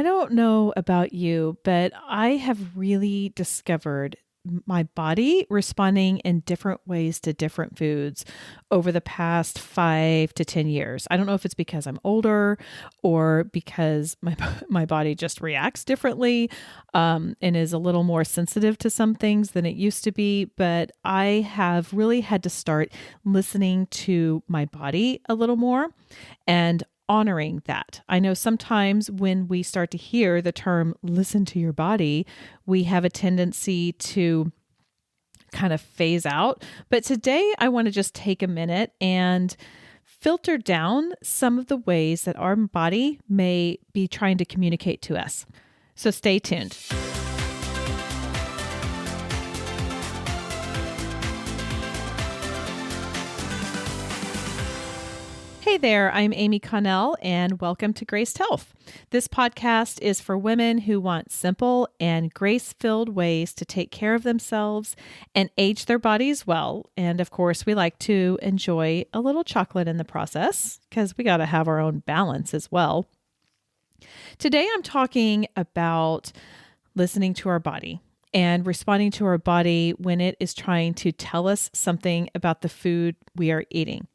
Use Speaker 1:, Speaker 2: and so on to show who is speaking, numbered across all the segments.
Speaker 1: I don't know about you, but I have really discovered my body responding in different ways to different foods over the past 5 to 10 years. I don't know if it's because I'm older or because my body just reacts differently and is a little more sensitive to some things than it used to be. But I have really had to start listening to my body a little more and honoring that. I know sometimes when we start to hear the term listen to your body, we have a tendency to kind of phase out. But today I want to just take a minute and filter down some of the ways that our body may be trying to communicate to us. So stay tuned. Hey there, I'm Amy Connell, and welcome to Graced Health. This podcast is for women who want simple and grace-filled ways to take care of themselves and age their bodies well. And of course, we like to enjoy a little chocolate in the process because we got to have our own balance as well. Today, I'm talking about listening to our body and responding to our body when it is trying to tell us something about the food we are eating.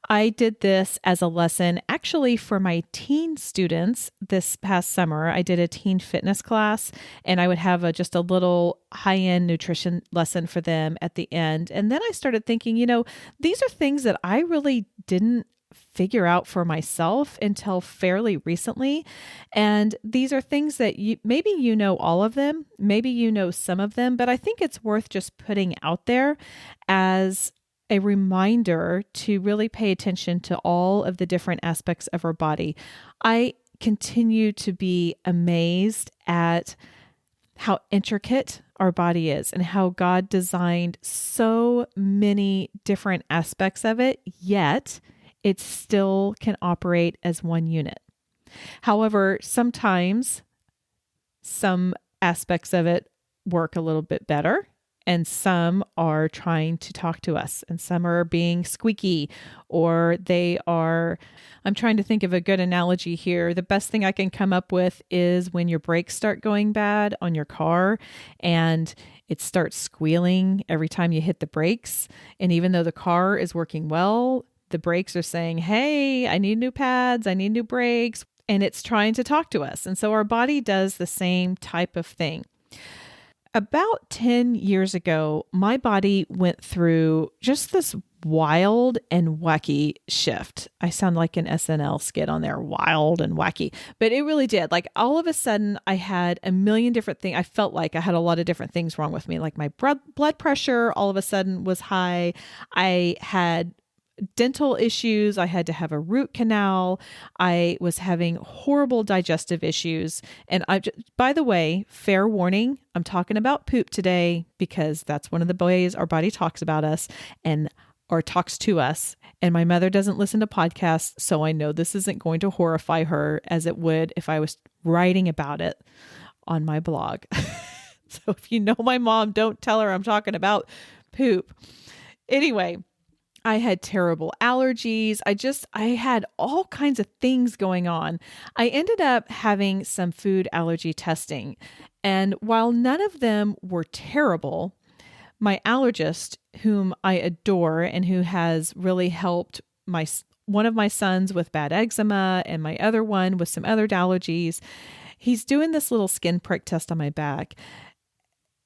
Speaker 1: I did this as a lesson actually for my teen students this past summer. I did a teen fitness class and I would have just a little high-end nutrition lesson for them at the end. And then I started thinking, these are things that I really didn't figure out for myself until fairly recently. And these are things that maybe you know all of them, maybe you know some of them, but I think it's worth just putting out there as a reminder to really pay attention to all of the different aspects of our body. I continue to be amazed at how intricate our body is and how God designed so many different aspects of it, yet it still can operate as one unit. However, sometimes some aspects of it work a little bit better, and some are trying to talk to us, and some are being squeaky, or I'm trying to think of a good analogy here. The best thing I can come up with is when your brakes start going bad on your car and it starts squealing every time you hit the brakes. And even though the car is working well, the brakes are saying, hey, I need new pads, I need new brakes, and it's trying to talk to us. And so our body does the same type of thing. About 10 years ago, my body went through just this wild and wacky shift. I sound like an SNL skit on there, wild and wacky, but it really did. Like all of a sudden I had a million different things. I felt like I had a lot of different things wrong with me. Like my blood pressure all of a sudden was high. I had dental issues. I had to have a root canal. I was having horrible digestive issues. And by the way, fair warning, I'm talking about poop today because that's one of the ways our body talks about us or talks to us. And my mother doesn't listen to podcasts, so I know this isn't going to horrify her as it would if I was writing about it on my blog. So if you know my mom, don't tell her I'm talking about poop. Anyway, I had terrible allergies. I had all kinds of things going on. I ended up having some food allergy testing. And while none of them were terrible, my allergist, whom I adore and who has really helped one of my sons with bad eczema and my other one with some other allergies, he's doing this little skin prick test on my back.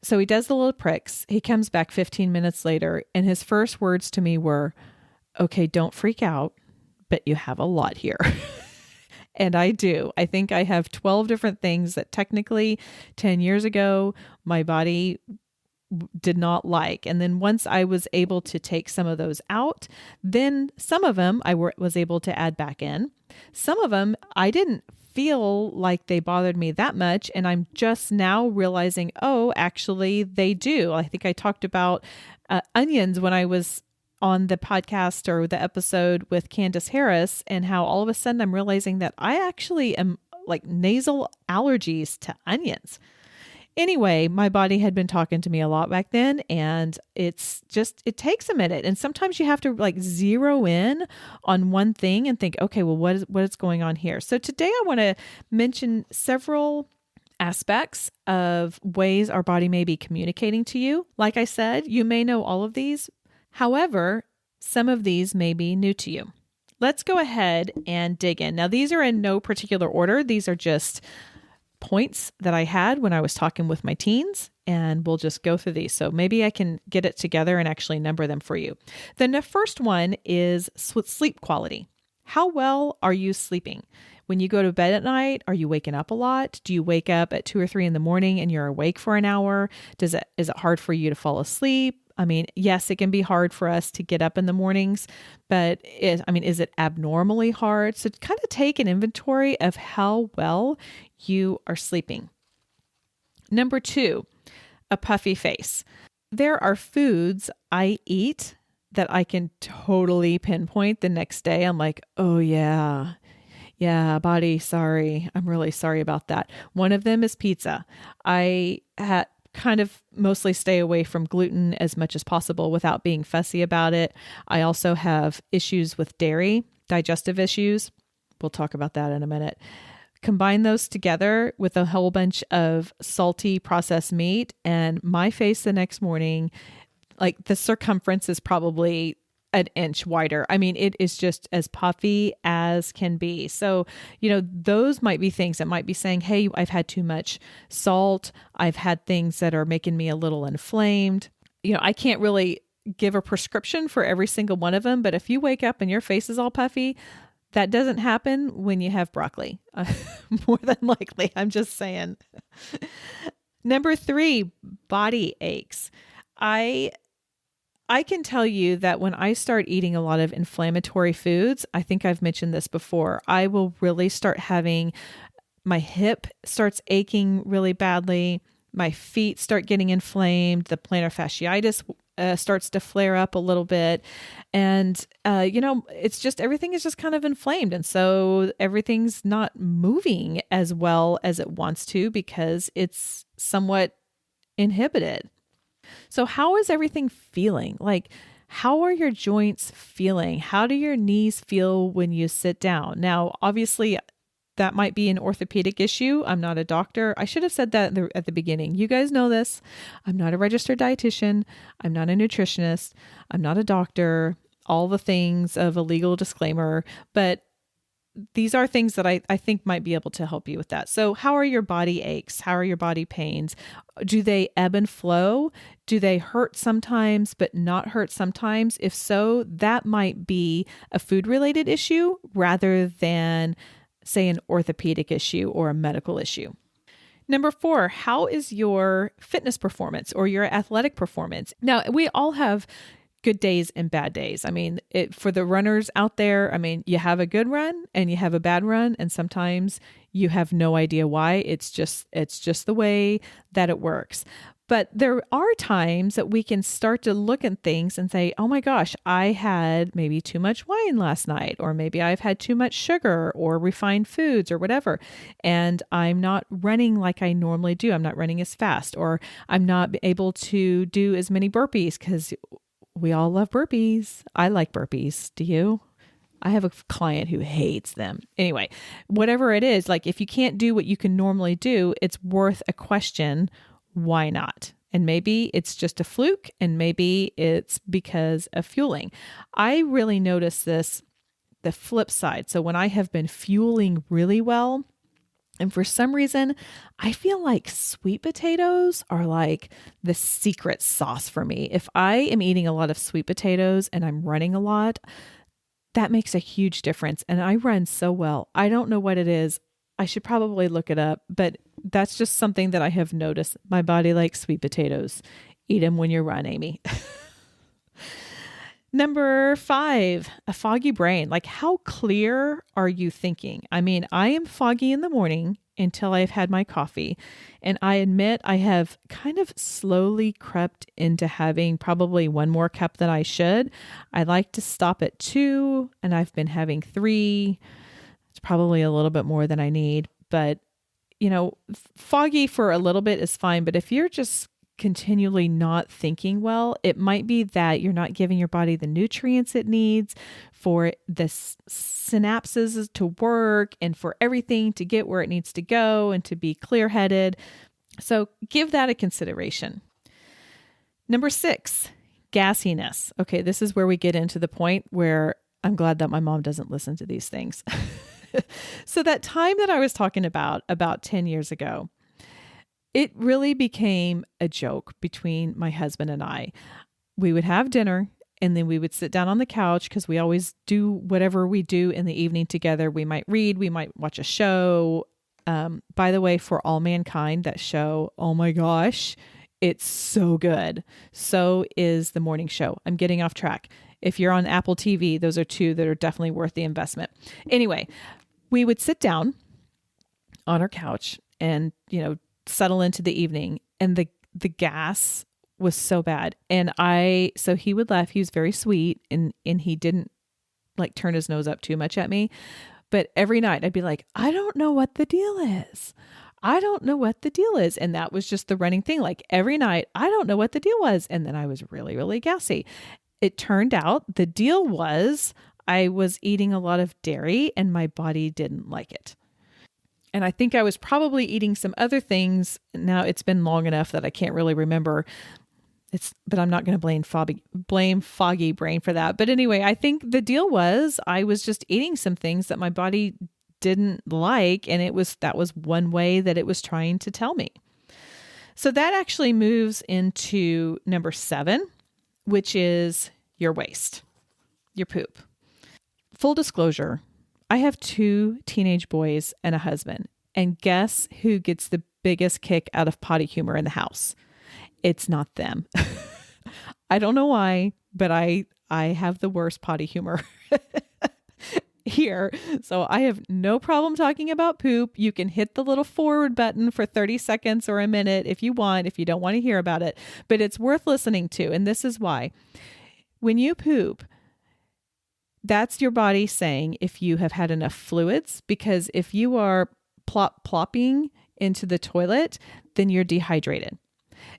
Speaker 1: So he does the little pricks. He comes back 15 minutes later, and his first words to me were, okay, don't freak out, but you have a lot here. And I do. I think I have 12 different things that technically 10 years ago, my body did not like. And then once I was able to take some of those out, then some of them I was able to add back in. Some of them I didn't feel like they bothered me that much. And I'm just now realizing, oh, actually they do. I think I talked about onions when I was on the podcast or the episode with Candace Harris, and how all of a sudden I'm realizing that I actually am like nasal allergies to onions. Anyway, my body had been talking to me a lot back then, and it takes a minute. And sometimes you have to like zero in on one thing and think, okay, well, what is going on here? So today I want to mention several aspects of ways our body may be communicating to you. Like I said, you may know all of these. However, some of these may be new to you. Let's go ahead and dig in. Now, these are in no particular order. These are just points that I had when I was talking with my teens, and we'll just go through these. So maybe I can get it together and actually number them for you. Then the first one is sleep quality. How well are you sleeping? When you go to bed at night, are you waking up a lot? Do you wake up at 2 or 3 in the morning and you're awake for an hour? Is it hard for you to fall asleep? I mean, yes, it can be hard for us to get up in the mornings, but is it abnormally hard? So kind of take an inventory of how well you are sleeping. Number 2, a puffy face. There are foods I eat that I can totally pinpoint the next day. I'm like, oh yeah, body, sorry. I'm really sorry about that. One of them is pizza. I had kind of mostly stay away from gluten as much as possible without being fussy about it. I also have issues with dairy, digestive issues. We'll talk about that in a minute. Combine those together with a whole bunch of salty processed meat, and my face the next morning, like the circumference is probably an inch wider. I mean, it is just as puffy as can be. So, those might be things that might be saying, hey, I've had too much salt. I've had things that are making me a little inflamed. I can't really give a prescription for every single one of them, but if you wake up and your face is all puffy, that doesn't happen when you have broccoli. More than likely, I'm just saying. Number 3, body aches. I can tell you that when I start eating a lot of inflammatory foods, I think I've mentioned this before, I will really start having, my hip starts aching really badly. My feet start getting inflamed. The plantar fasciitis starts to flare up a little bit. And, it's just, everything is just kind of inflamed. And so everything's not moving as well as it wants to because it's somewhat inhibited. So how is everything feeling? Like, how are your joints feeling? How do your knees feel when you sit down? Now, obviously, that might be an orthopedic issue. I'm not a doctor. I should have said that at the beginning. You guys know this. I'm not a registered dietitian. I'm not a nutritionist. I'm not a doctor. All the things of a legal disclaimer, but these are things that I think might be able to help you with that. So how are your body aches? How are your body pains? Do they ebb and flow? Do they hurt sometimes, but not hurt sometimes? If so, that might be a food-related issue rather than, say, an orthopedic issue or a medical issue. Number 4, how is your fitness performance or your athletic performance? Now, we all have good days and bad days. I mean, for the runners out there, I mean, you have a good run and you have a bad run, and sometimes you have no idea why. It's just the way that it works. But there are times that we can start to look at things and say, oh my gosh, I had maybe too much wine last night, or maybe I've had too much sugar or refined foods or whatever. And I'm not running like I normally do. I'm not running as fast, or I'm not able to do as many burpees because we all love burpees. I like burpees. Do you? I have a client who hates them. Anyway, whatever it is, like if you can't do what you can normally do, it's worth a question. Why not? And maybe it's just a fluke, and maybe it's because of fueling. I really notice this, the flip side. So when I have been fueling really well, and for some reason, I feel like sweet potatoes are like the secret sauce for me. If I am eating a lot of sweet potatoes and I'm running a lot, that makes a huge difference. And I run so well. I don't know what it is. I should probably look it up, but that's just something that I have noticed. My body likes sweet potatoes. Eat them when you run, Amy. Number 5, a foggy brain. Like, how clear are you thinking? I mean, I am foggy in the morning until I've had my coffee. And I admit I have kind of slowly crept into having probably one more cup than I should. I like to stop at 2, and I've been having 3. It's probably a little bit more than I need, but foggy for a little bit is fine, but if you're just continually not thinking well, it might be that you're not giving your body the nutrients it needs for the synapses to work and for everything to get where it needs to go and to be clear-headed. So give that a consideration. Number 6, gassiness. Okay, this is where we get into the point where I'm glad that my mom doesn't listen to these things. So that time that I was talking about 10 years ago, it really became a joke between my husband and I. We would have dinner and then we would sit down on the couch because we always do whatever we do in the evening together. We might read, we might watch a show. By the way, For All Mankind, that show, oh my gosh, it's so good. So is The Morning Show. I'm getting off track. If you're on Apple TV, those are 2 that are definitely worth the investment. Anyway, we would sit down on our couch and, settle into the evening, and the gas was so bad. And so he would laugh. He was very sweet and he didn't like turn his nose up too much at me. But every night I'd be like, I don't know what the deal is. I don't know what the deal is. And that was just the running thing. Like every night, I don't know what the deal was. And then I was really, really gassy. It turned out the deal was I was eating a lot of dairy and my body didn't like it. And I think I was probably eating some other things. Now it's been long enough that I can't really remember. But I'm not going to blame foggy brain for that. But anyway, I think the deal was I was just eating some things that my body didn't like. And that was one way that it was trying to tell me. So that actually moves into number 7, which is your waste, your poop. Full disclosure, I have 2 teenage boys and a husband. And guess who gets the biggest kick out of potty humor in the house? It's not them. I don't know why, but I have the worst potty humor here. So I have no problem talking about poop. You can hit the little forward button for 30 seconds or a minute if you want, if you don't want to hear about it. But it's worth listening to. And this is why. When you poop, that's your body saying if you have had enough fluids, because if you are plopping into the toilet, then you're dehydrated.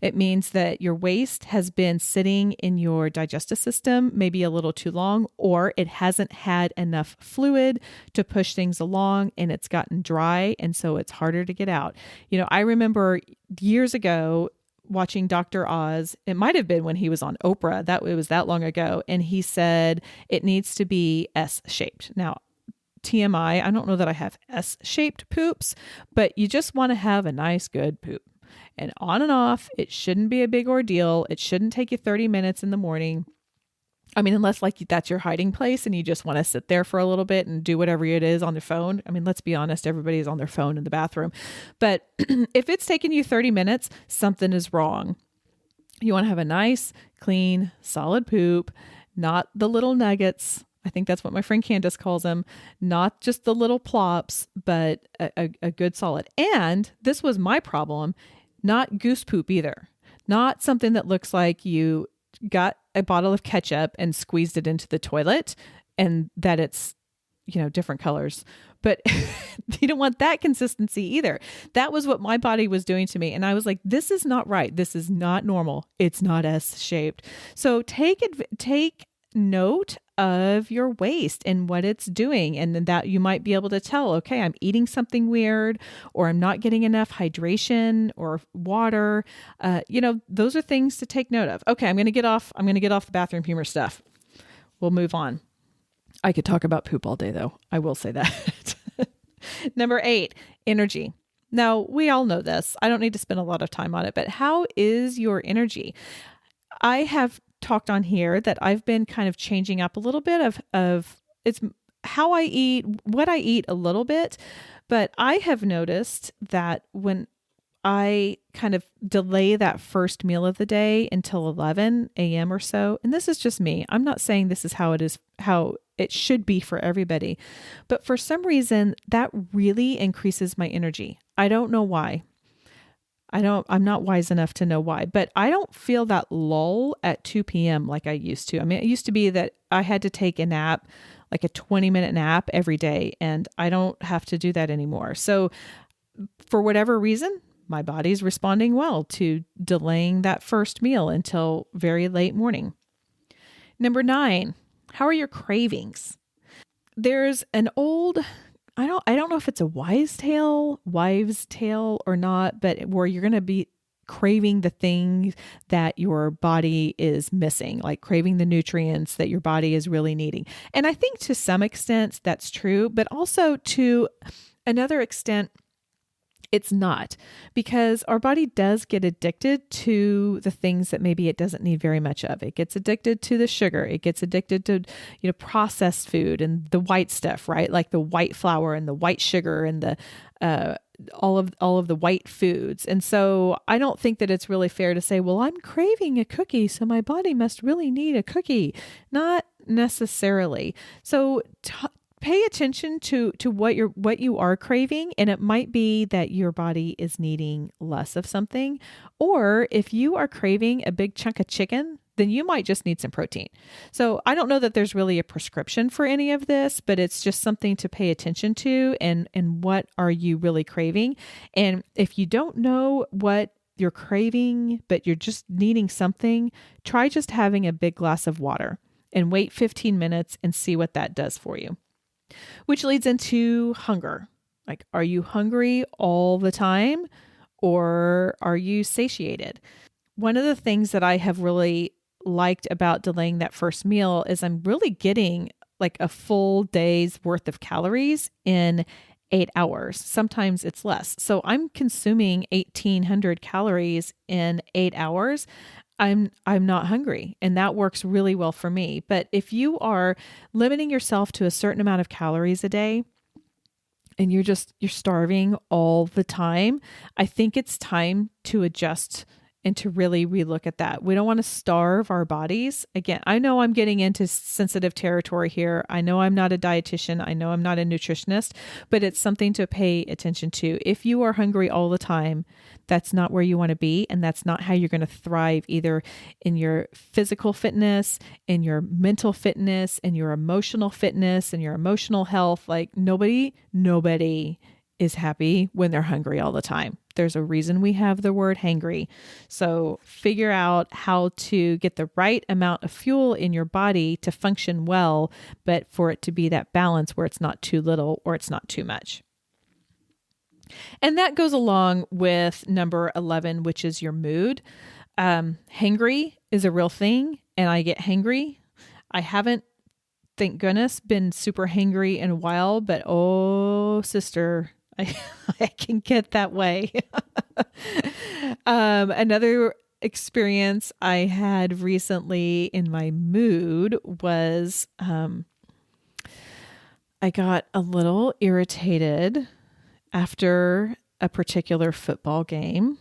Speaker 1: It means that your waste has been sitting in your digestive system maybe a little too long, or it hasn't had enough fluid to push things along and it's gotten dry. And so it's harder to get out. I remember years ago watching Dr. Oz. It might have been when he was on Oprah. It was that long ago. And he said it needs to be S-shaped. Now, TMI, I don't know that I have S-shaped poops, but you just want to have a nice, good poop. And on and off, it shouldn't be a big ordeal. It shouldn't take you 30 minutes in the morning. I mean, unless like that's your hiding place and you just want to sit there for a little bit and do whatever it is on your phone. I mean, let's be honest, everybody's on their phone in the bathroom. But if it's taking you 30 minutes, something is wrong. You want to have a nice, clean, solid poop, not the little nuggets. I think that's what my friend Candace calls them. Not just the little plops, but a good solid. And this was my problem, not goose poop either. Not something that looks like you got a bottle of ketchup and squeezed it into the toilet and that it's, different colors. But you don't want that consistency either. That was what my body was doing to me. And I was like, this is not right. This is not normal. It's not S-shaped. So take note of your waste and what it's doing. And then that you might be able to tell, okay, I'm eating something weird, or I'm not getting enough hydration or water. Those are things to take note of. Okay, I'm going to get off the bathroom humor stuff. We'll move on. I could talk about poop all day though. I will say that. Number 8, energy. Now, we all know this. I don't need to spend a lot of time on it, but how is your energy? I have talked on here that I've been kind of changing up a little bit of it's how I eat, what I eat a little bit, but I have noticed that when I kind of delay that first meal of the day until 11 a.m. or so, and this is just me. I'm not saying this is how it should be for everybody, but for some reason that really increases my energy. I don't know why. I'm not wise enough to know why, but I don't feel that lull at 2 p.m. like I used to. I mean, it used to be that I had to take a nap, like a 20-minute nap every day, and I don't have to do that anymore. So for whatever reason, my body's responding well to delaying that first meal until very late morning. Number 9, how are your cravings? There's an old, I don't know if it's a wives' tale or not, but where you're going to be craving the things that your body is missing, like craving the nutrients that your body is really needing. And I think to some extent that's true, but also to another extent, it's not, because our body does get addicted to the things that maybe it doesn't need very much of. It gets addicted to the sugar. It gets addicted to, processed food and the white stuff, right? Like the white flour and the white sugar and the, all of the white foods. And so I don't think that it's really fair to say, well, I'm craving a cookie, so my body must really need a cookie. Not necessarily. So pay attention to what you are craving, and it might be that your body is needing less of something, or if you are craving a big chunk of chicken, then you might just need some protein. So I don't know that there's really a prescription for any of this, but it's just something to pay attention to, and what are you really craving? And if you don't know what you're craving, but you're just needing something, try just having a big glass of water and wait 15 minutes and see what that does for you. Which leads into hunger. Like, are you hungry all the time, or are you satiated? One of the things that I have really liked about delaying that first meal is I'm really getting like a full day's worth of calories in 8 hours. Sometimes it's less. So I'm consuming 1,800 calories in 8 hours. I'm not hungry, and that works really well for me. But if you are limiting yourself to a certain amount of calories a day and you're starving all the time, I think it's time to adjust and to really relook at that. We don't want to starve our bodies. Again, I know I'm getting into sensitive territory here. I know I'm not a dietitian. I know I'm not a nutritionist, but it's something to pay attention to. If you are hungry all the time, that's not where you want to be. And that's not how you're going to thrive either in your physical fitness, in your mental fitness, in your emotional fitness, and your emotional health. Like nobody is happy when they're hungry all the time. There's a reason we have the word hangry. So figure out how to get the right amount of fuel in your body to function well, but for it to be that balance where it's not too little or it's not too much. And that goes along with number 11, which is your mood. Hangry is a real thing, and I get hangry. I haven't, thank goodness, been super hangry in a while, but oh, sister, I can get that way. Another experience I had recently in my mood was I got a little irritated after a particular football game.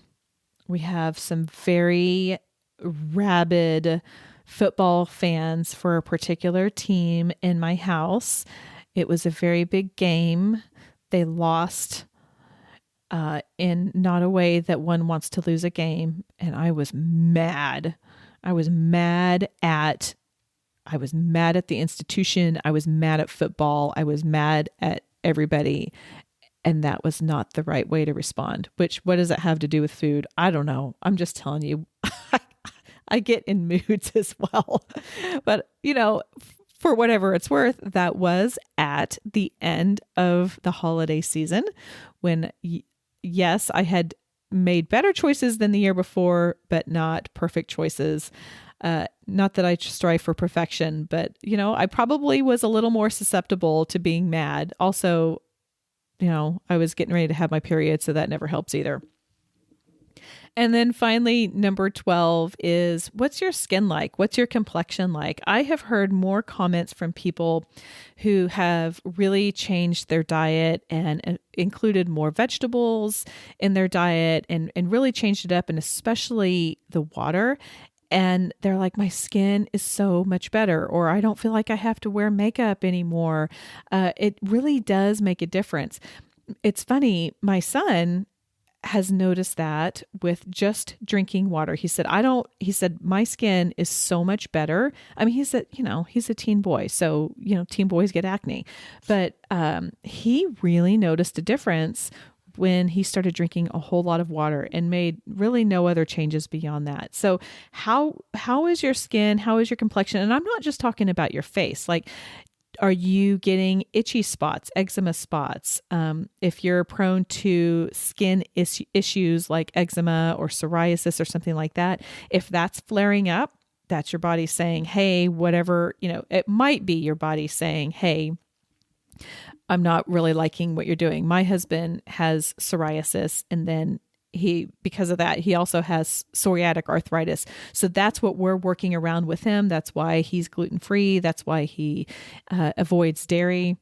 Speaker 1: We have some very rabid football fans for a particular team in my house. It was a very big game. They lost in not a way that one wants to lose a game. And I was mad. I was mad at the institution. I was mad at football. I was mad at everybody. And that was not the right way to respond. What does that have to do with food? I don't know. I'm just telling you, I get in moods as well. But, for whatever it's worth, that was at the end of the holiday season when, yes, I had made better choices than the year before, but not perfect choices. Not that I strive for perfection, but, I probably was a little more susceptible to being mad. Also, I was getting ready to have my period, so that never helps either. And then finally, number 12 is, what's your skin like? What's your complexion like? I have heard more comments from people who have really changed their diet and included more vegetables in their diet and really changed it up, and especially the water. And they're like, my skin is so much better, or I don't feel like I have to wear makeup anymore. It really does make a difference. It's funny. My son has noticed that with just drinking water. He said, my skin is so much better. I mean, he's a teen boy. So, teen boys get acne, but he really noticed a difference when he started drinking a whole lot of water and made really no other changes beyond that. So how is your skin? How is your complexion? And I'm not just talking about your face. Like, are you getting itchy spots, eczema spots? If you're prone to skin issues like eczema or psoriasis or something like that, if that's flaring up, that's your body saying, hey, whatever, it might be your body saying, hey, I'm not really liking what you're doing. My husband has psoriasis, and then because of that, he also has psoriatic arthritis. So that's what we're working around with him. That's why he's gluten-free. That's why he avoids dairy.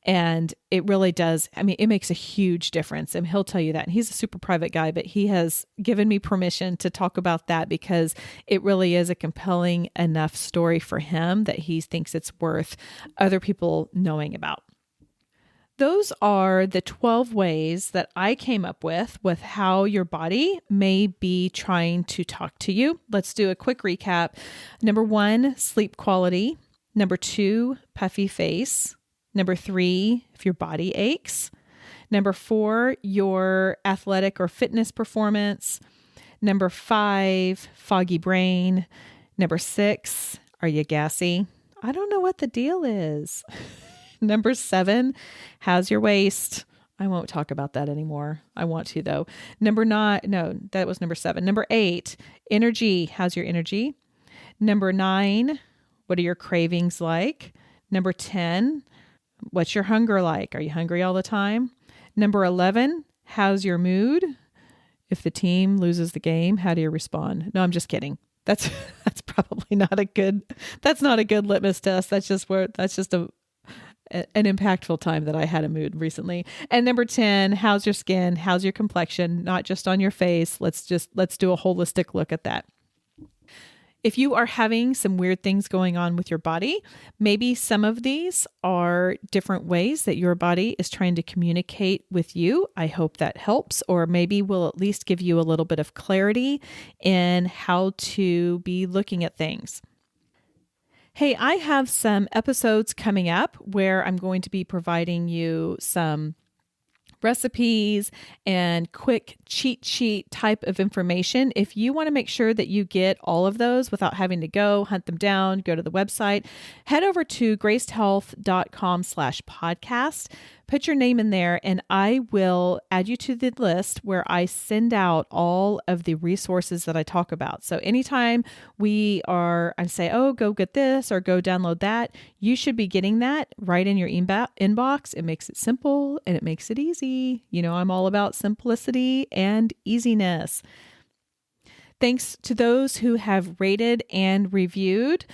Speaker 1: And it really does. I mean, it makes a huge difference. And he'll tell you that. And he's a super private guy, but he has given me permission to talk about that because it really is a compelling enough story for him that he thinks it's worth other people knowing about. Those are the 12 ways that I came up with how your body may be trying to talk to you. Let's do a quick recap. Number 1, sleep quality. Number 2, puffy face. Number 3, if your body aches. Number 4, your athletic or fitness performance. Number 5, foggy brain. Number 6, are you gassy? I don't know what the deal is. Number 7, how's your waist? I won't talk about that anymore. I want to though. Number 9, no, that was number 7. Number 8, energy. How's your energy? Number 9, what are your cravings like? Number 10, what's your hunger like? Are you hungry all the time? Number 11, how's your mood? If the team loses the game, how do you respond? No, I'm just kidding. That's probably not a good litmus test. That's just an impactful time that I had a mood recently. And number 10, how's your skin? How's your complexion? Not just on your face. Let's do a holistic look at that. If you are having some weird things going on with your body, maybe some of these are different ways that your body is trying to communicate with you. I hope that helps, or maybe will at least give you a little bit of clarity in how to be looking at things. Hey, I have some episodes coming up where I'm going to be providing you some recipes and quick cheat sheet type of information. If you want to make sure that you get all of those without having to go hunt them down, go to the website, head over to gracedhealth.com/podcast. Put your name in there and I will add you to the list where I send out all of the resources that I talk about. So anytime I say, oh, go get this or go download that, you should be getting that right in your inbox. It makes it simple and it makes it easy. I'm all about simplicity and easiness. Thanks to those who have rated and reviewed.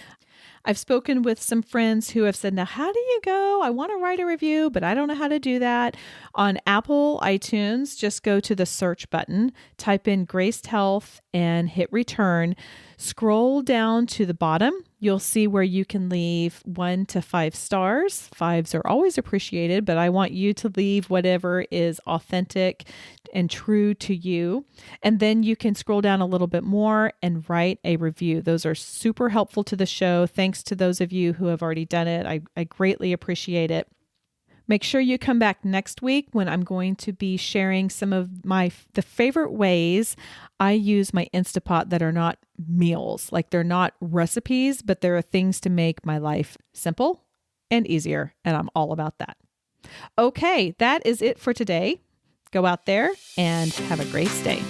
Speaker 1: I've spoken with some friends who have said, now, how do you go? I want to write a review, but I don't know how to do that. On Apple iTunes, just go to the search button, type in Graced Health and hit return. Scroll down to the bottom. You'll see where you can leave 1 to 5 stars. 5s are always appreciated, but I want you to leave whatever is authentic and true to you. And then you can scroll down a little bit more and write a review. Those are super helpful to the show. Thanks to those of you who have already done it. I greatly appreciate it. Make sure you come back next week when I'm going to be sharing some of the favorite ways I use my Instapot that are not meals. Like they're not recipes, but there are things to make my life simple and easier. And I'm all about that. Okay, that is it for today. Go out there and have a great day.